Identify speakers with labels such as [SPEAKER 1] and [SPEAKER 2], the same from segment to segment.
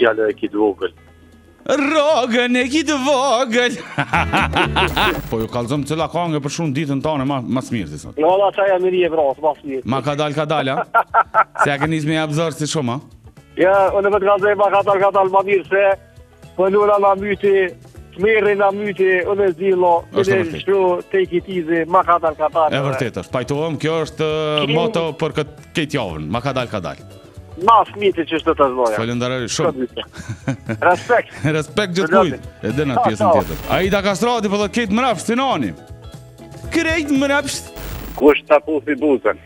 [SPEAKER 1] djallë e kitë vogël.
[SPEAKER 2] Rogën e kitë vogël. Po ju kalzëm cëla kange për shumë ditën tane mas mirë si sot.
[SPEAKER 1] Në ola qaja miri e vrasë, mas mirë.
[SPEAKER 2] Ma ka dal, ha? Se ja ke njës me abzorë si shumë, ha?
[SPEAKER 1] Ja, unë me të kalzej ma ka dal ma mirë se pëllura na myti, smerri na myti, unë e zilo, unë e shtu, te i kitizi, ma ka dal.
[SPEAKER 2] E vërtet është, pajtohem, kjo është moto për këtë javën, ma ka dal.
[SPEAKER 1] Mas miti që shtë të zloja.
[SPEAKER 2] Falenderoj shumë.
[SPEAKER 1] Respekt.
[SPEAKER 2] Respekt gjithë kujt. E dhe në pjesën tjetër. Aida Kastrati për dhe këtë mrapsht, Sinani. Krejt mrapsht.
[SPEAKER 1] Kush të puthi buzën?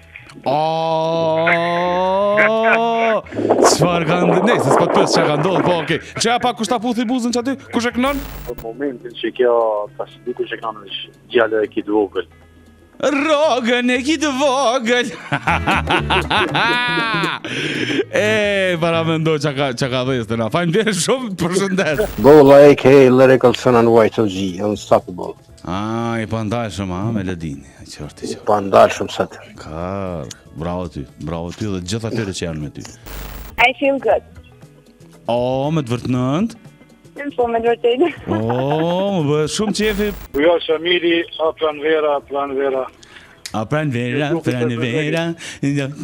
[SPEAKER 2] Çfarë ka ndodhur? Ne, se s'po të pyes çka ka ndodhur, po okay. Çfarë pa kush ta puthi buzën çaty? Kush e kënon?
[SPEAKER 1] Në momentin që kjo tash diku që kënon është djallë e kitë vogël.
[SPEAKER 2] Rogën e kitë vogël. Para mendoj çka ka dhënë na. Faleminderit shumë, përshëndet.
[SPEAKER 3] Bolla aka Lyrical Son and White OG, Unstoppable.
[SPEAKER 2] I pandalshëm, Melodini, qartë.
[SPEAKER 3] Pandalshëm sot.
[SPEAKER 2] Bravo ty dhe gjithë atyre që janë me ty.
[SPEAKER 4] I feel good.
[SPEAKER 2] Me të vërtënënd?
[SPEAKER 4] Po, me të vërtetë.
[SPEAKER 2] Më bëhet shumë qefi.
[SPEAKER 1] Jo, Shamiri, a pranvera.
[SPEAKER 2] A pranvera, do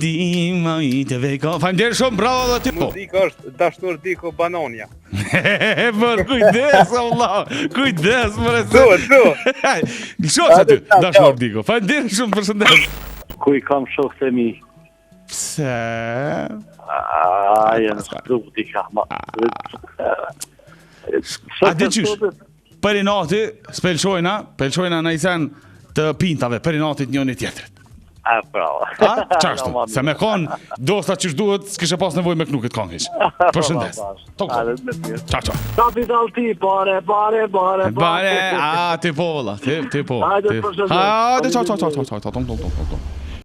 [SPEAKER 2] ti ma i të veko. Faleminderit shumë, bravo dhe ty.
[SPEAKER 5] Muzika është Dashnur Diko Banonja.
[SPEAKER 2] Për kujdes, Allah, kujdes, për e se.
[SPEAKER 5] Tu.
[SPEAKER 2] Shoqë aty, Dashnur Diko. Faleminderit shumë, përshëndet.
[SPEAKER 1] Kuj kam shokë të mi.
[SPEAKER 2] Pse?
[SPEAKER 1] Jenë shkrup dika.
[SPEAKER 2] A di qysh? Për i nati, spelshojna në isen të pintave, për i natit njëni tjetërit.
[SPEAKER 1] Bravo.
[SPEAKER 2] Qashtu, se me konë, dosta qysh duhet, s'kishe pas nevoj me knukit kongish. Përshëndes. Qa.
[SPEAKER 1] Kapital ti, bare.
[SPEAKER 2] Bare, ti po, vëlla, ti po.
[SPEAKER 1] Hajde, përshëndes.
[SPEAKER 2] Hajde, qa.